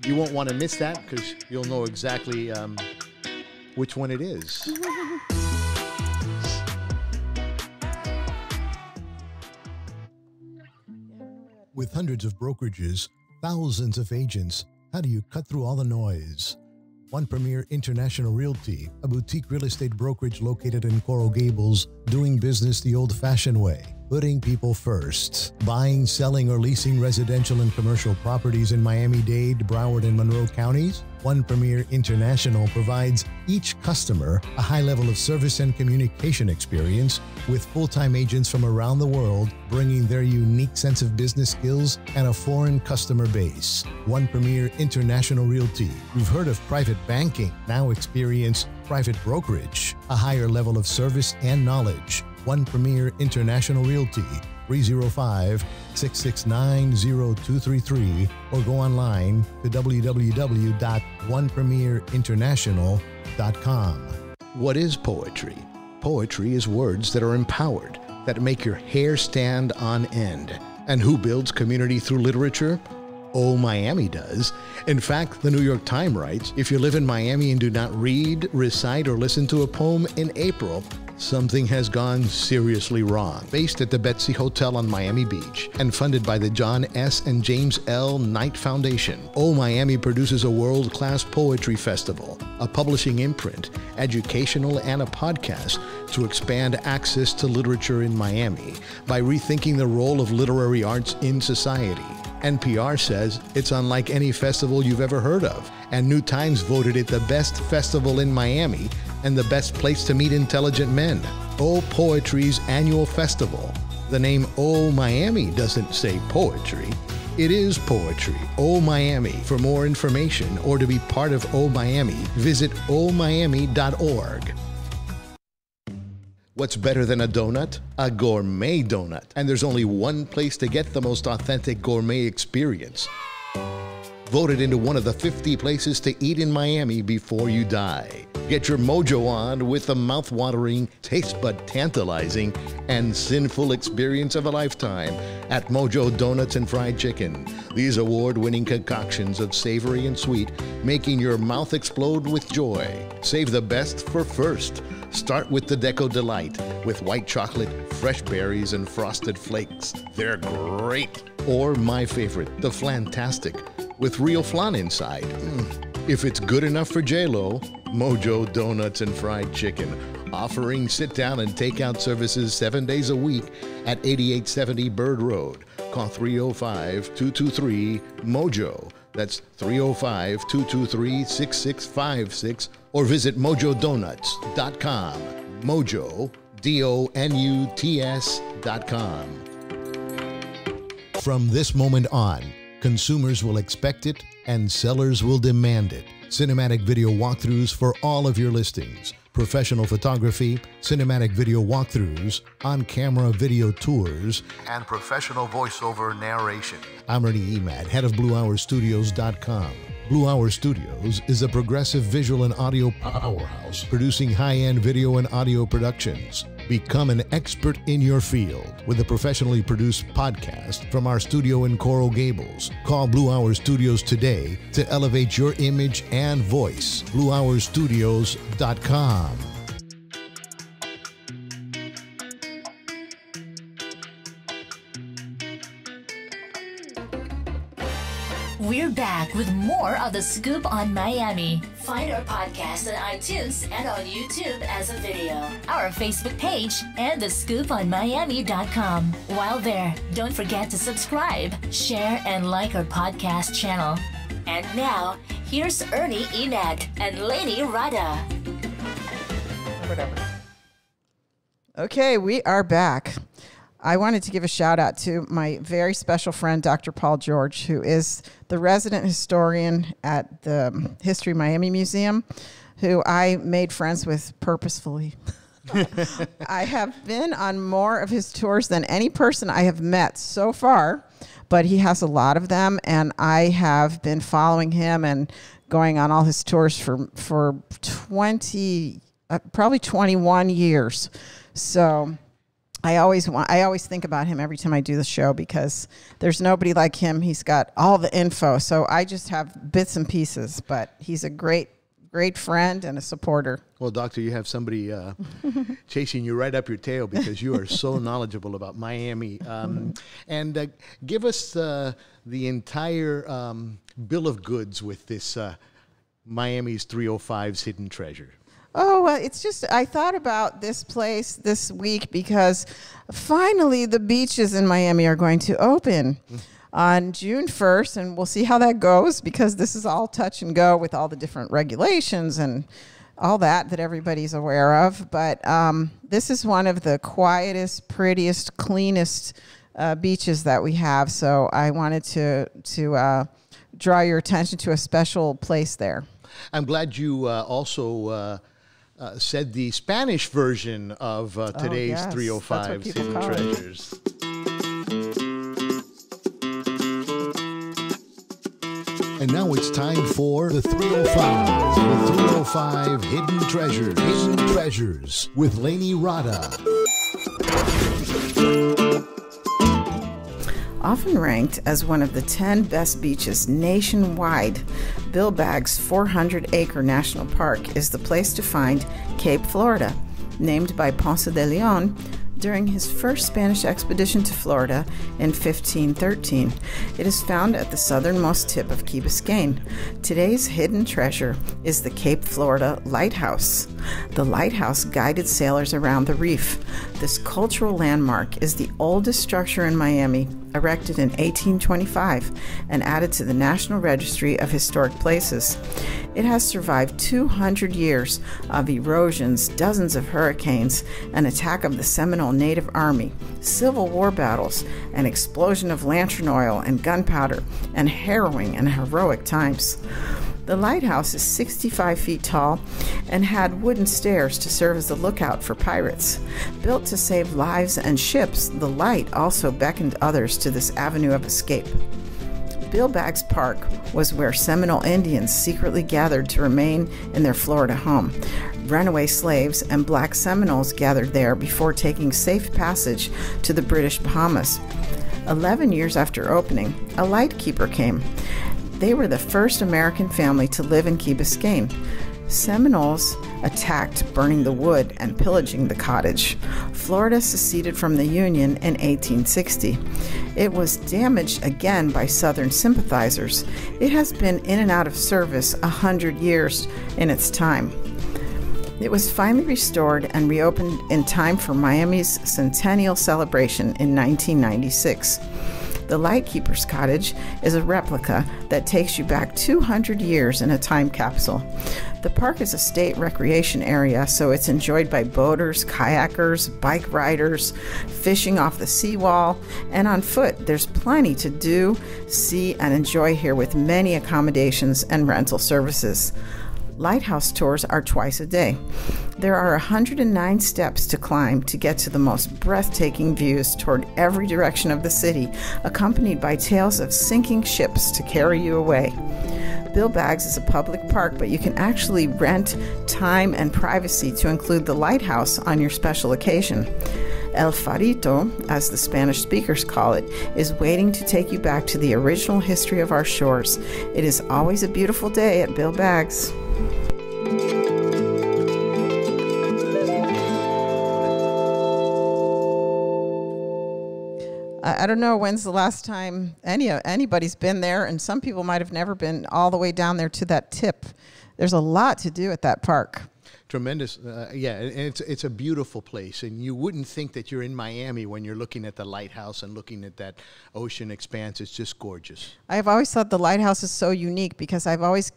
You won't want to miss that, because you'll know exactly which one it is. With hundreds of brokerages, thousands of agents, how do you cut through all the noise? One Premier International Realty, a boutique real estate brokerage located in Coral Gables, doing business the old-fashioned way, putting people first. Buying, selling, or leasing residential and commercial properties in Miami-Dade, Broward, and Monroe counties? One Premier International provides each customer a high level of service and communication experience, with full-time agents from around the world bringing their unique sense of business skills and a foreign customer base. One Premier International Realty. You've heard of private banking. Now experience private brokerage, a higher level of service and knowledge. One Premier International Realty, 305-669-0233, or go online to www.onepremierinternational.com. What is poetry? Poetry is words that are empowered, that make your hair stand on end. And who builds community through literature? Oh, Miami does. In fact, the New York Times writes, if you live in Miami and do not read, recite, or listen to a poem in April, something has gone seriously wrong. Based at the Betsy Hotel on Miami Beach and funded by the John S. and James L. Knight Foundation, Oh Miami produces a world-class poetry festival, a publishing imprint, educational, and a podcast to expand access to literature in Miami by rethinking the role of literary arts in society. NPR says it's unlike any festival you've ever heard of, and New Times voted it the best festival in Miami and the best place to meet intelligent men. Oh Poetry's annual festival. The name Oh Miami doesn't say poetry. It is poetry. Oh Miami. For more information or to be part of Oh Miami, visit ohmiami.org. What's better than a donut? A gourmet donut. And there's only one place to get the most authentic gourmet experience. Voted into one of the 50 places to eat in Miami before you die. Get your mojo on with the mouth-watering, taste bud tantalizing, and sinful experience of a lifetime at Mojo Donuts and Fried Chicken. These award-winning concoctions of savory and sweet, making your mouth explode with joy. Save the best for first. Start with the Deco Delight with white chocolate, fresh berries, and frosted flakes. They're great. Or my favorite, the Flantastic, with real flan inside. If it's good enough for J-Lo, Mojo Donuts and Fried Chicken, offering sit-down and takeout services 7 days a week at 8870 Bird Road. Call 305-223-MOJO. That's 305-223-6656, or visit mojodonuts.com. Mojo, DONUTS.com. From this moment on, consumers will expect it and sellers will demand it. Cinematic video walkthroughs for all of your listings. Professional photography, cinematic video walkthroughs, on-camera video tours, and professional voiceover narration. I'm Ernie Emad, head of BlueHourStudios.com. Blue Hour Studios is a progressive visual and audio powerhouse, producing high-end video and audio productions. Become an expert in your field with a professionally produced podcast from our studio in Coral Gables. Call Blue Hour Studios today to elevate your image and voice. BlueHourStudios.com. We're back with more of The Scoop on Miami. Find our podcast on iTunes and on YouTube as a video, our Facebook page, and thescooponmiami.com. While there, don't forget to subscribe, share, and like our podcast channel. And now, here's Ernie Emad and Laney Rada. Whatever. Okay, we are back. I wanted to give a shout out to my very special friend, Dr. Paul George, who is the resident historian at the History Miami Museum, who I made friends with purposefully. I have been on more of his tours than any person I have met so far, but he has a lot of them, and I have been following him and going on all his tours for 20, probably 21 years. So I always think about him every time I do the show because there's nobody like him. He's got all the info. So I just have bits and pieces, but he's a great friend and a supporter. Well, Doctor, you have somebody chasing you right up your tail because you are so knowledgeable about Miami. And give us the entire bill of goods with this Miami's 305's hidden treasure. Oh, well, it's just, I thought about this place this week because finally the beaches in Miami are going to open on June 1st, and we'll see how that goes because this is all touch and go with all the different regulations and all that everybody's aware of. But this is one of the quietest, prettiest, cleanest beaches that we have, so I wanted to draw your attention to a special place there. I'm glad you also said the Spanish version of today's 305's Hidden Treasures. And now it's time for the 305. The 305 Hidden Treasures. Hidden Treasures with Laney Rada. Often ranked as one of the 10 best beaches nationwide, Bilbag's 400-acre national park is the place to find Cape Florida, named by Ponce de Leon during his first Spanish expedition to Florida in 1513. It is found at the southernmost tip of Key Biscayne. Today's hidden treasure is the Cape Florida Lighthouse. The lighthouse guided sailors around the reef. This cultural landmark is the oldest structure in Miami, erected in 1825 and added to the National Registry of Historic Places. It has survived 200 years of erosions, dozens of hurricanes, an attack of the Seminole Native Army, Civil War battles, an explosion of lantern oil and gunpowder, and harrowing and heroic times. The lighthouse is 65 feet tall and had wooden stairs to serve as a lookout for pirates. Built to save lives and ships, the light also beckoned others to this avenue of escape. Billbags Park was where Seminole Indians secretly gathered to remain in their Florida home. Runaway slaves and black Seminoles gathered there before taking safe passage to the British Bahamas. 11 years after opening, a lightkeeper came. They were the first American family to live in Key Biscayne. Seminoles attacked, burning the wood and pillaging the cottage. Florida seceded from the Union in 1860. It was damaged again by Southern sympathizers. It has been in and out of service 100 years in its time. It was finally restored and reopened in time for Miami's centennial celebration in 1996. The Lightkeeper's Cottage is a replica that takes you back 200 years in a time capsule. The park is a state recreation area, so it's enjoyed by boaters, kayakers, bike riders, fishing off the seawall, and on foot. There's plenty to do, see, and enjoy here with many accommodations and rental services. Lighthouse tours are twice a day. There are 109 steps to climb to get to the most breathtaking views toward every direction of the city, accompanied by tales of sinking ships to carry you away. Billbags is a public park, but you can actually rent time and privacy to include the lighthouse on your special occasion. El Farito, as the Spanish speakers call it, is waiting to take you back to the original history of our shores. It is always a beautiful day at Billbags. I don't know when's the last time anybody's been there, and some people might have never been all the way down there to that tip. There's a lot to do at that park. Tremendous. Yeah, and it's a beautiful place, and you wouldn't think that you're in Miami when you're looking at the lighthouse and looking at that ocean expanse. It's just gorgeous. I've always thought the lighthouse is so unique because I've always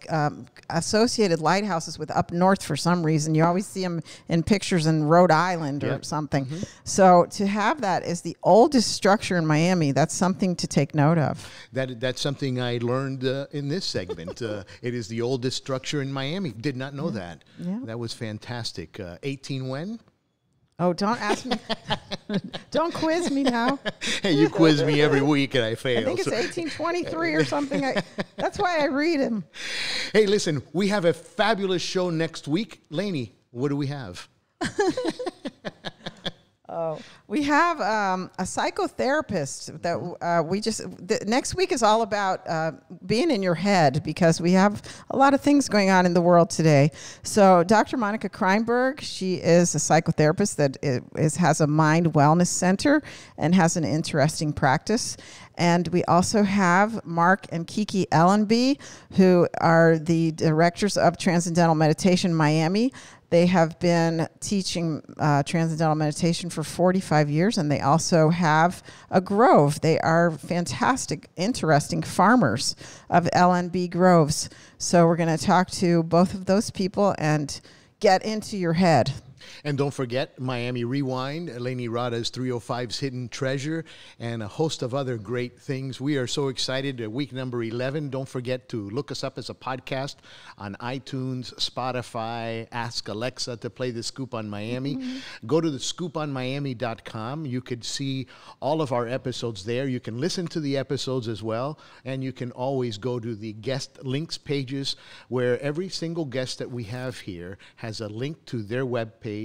associated lighthouses with up north for some reason. You always see them in pictures in Rhode Island or something. Mm-hmm. So to have that as the oldest structure in Miami, that's something to take note of. That's something I learned in this segment. It is the oldest structure in Miami. Did not know that. Yeah. That was fantastic. 18 when? Oh, don't ask me. Don't quiz me now. Hey, you quiz me every week and I fail. I think it's 1823 or something. That's why I read him. Hey, listen, we have a fabulous show next week. Laney, what do we have? Oh, we have a psychotherapist that next week is all about being in your head, because we have a lot of things going on in the world today. So Dr. Monica Kreinberg, she is a psychotherapist that has a mind wellness center and has an interesting practice. And we also have Mark and Kiki Ellenby, who are the directors of Transcendental Meditation Miami. They have been teaching Transcendental Meditation for 45 years, and they also have a grove. They are fantastic, interesting farmers of LNB groves. So we're going to talk to both of those people and get into your head. And don't forget Miami Rewind, Laney Rada's 305's Hidden Treasure, and a host of other great things. We are so excited. Week number 11. Don't forget to look us up as a podcast on iTunes, Spotify. Ask Alexa to play The Scoop on Miami. Mm-hmm. Go to thescooponmiami.com. You could see all of our episodes there. You can listen to the episodes as well, and you can always go to the guest links pages, where every single guest that we have here has a link to their webpage,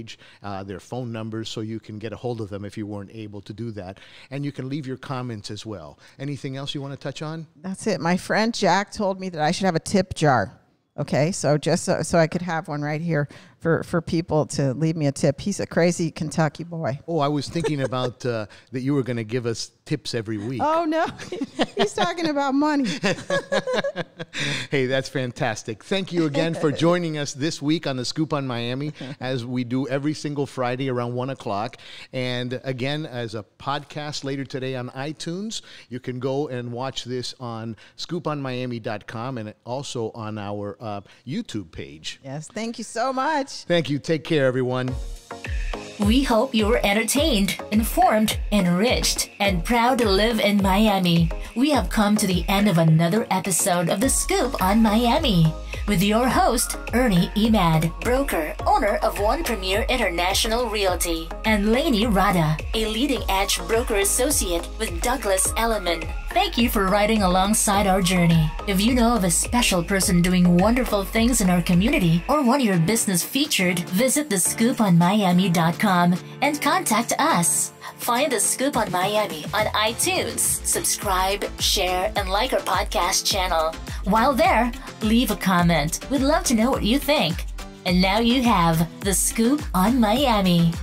their phone numbers, so you can get a hold of them if you weren't able to do that. And you can leave your comments as well. Anything else you want to touch on? That's it. My friend Jack told me that I should have a tip jar. Okay, so just so I could have one right here for people to leave me a tip. He's a crazy Kentucky boy. Oh, I was thinking about that you were going to give us tips every week. Oh, no. He's talking about money. Hey, that's fantastic. Thank you again for joining us this week on The Scoop on Miami, as we do every single Friday around 1 o'clock. And again, as a podcast later today on iTunes, you can go and watch this on scooponmiami.com and also on our YouTube page. Yes, thank you so much. Thank you. Take care, everyone. We hope you were entertained, informed, enriched, and proud to live in Miami. We have come to the end of another episode of The Scoop on Miami with your host, Ernie Emad, broker, owner of One Premier International Realty, and Laney Rada, a leading-edge broker associate with Douglas Elliman, Thank you for riding alongside our journey. If you know of a special person doing wonderful things in our community or want your business featured, visit thescooponmiami.com and contact us. Find The Scoop on Miami on iTunes. Subscribe, share, and like our podcast channel. While there, leave a comment. We'd love to know what you think. And now you have The Scoop on Miami.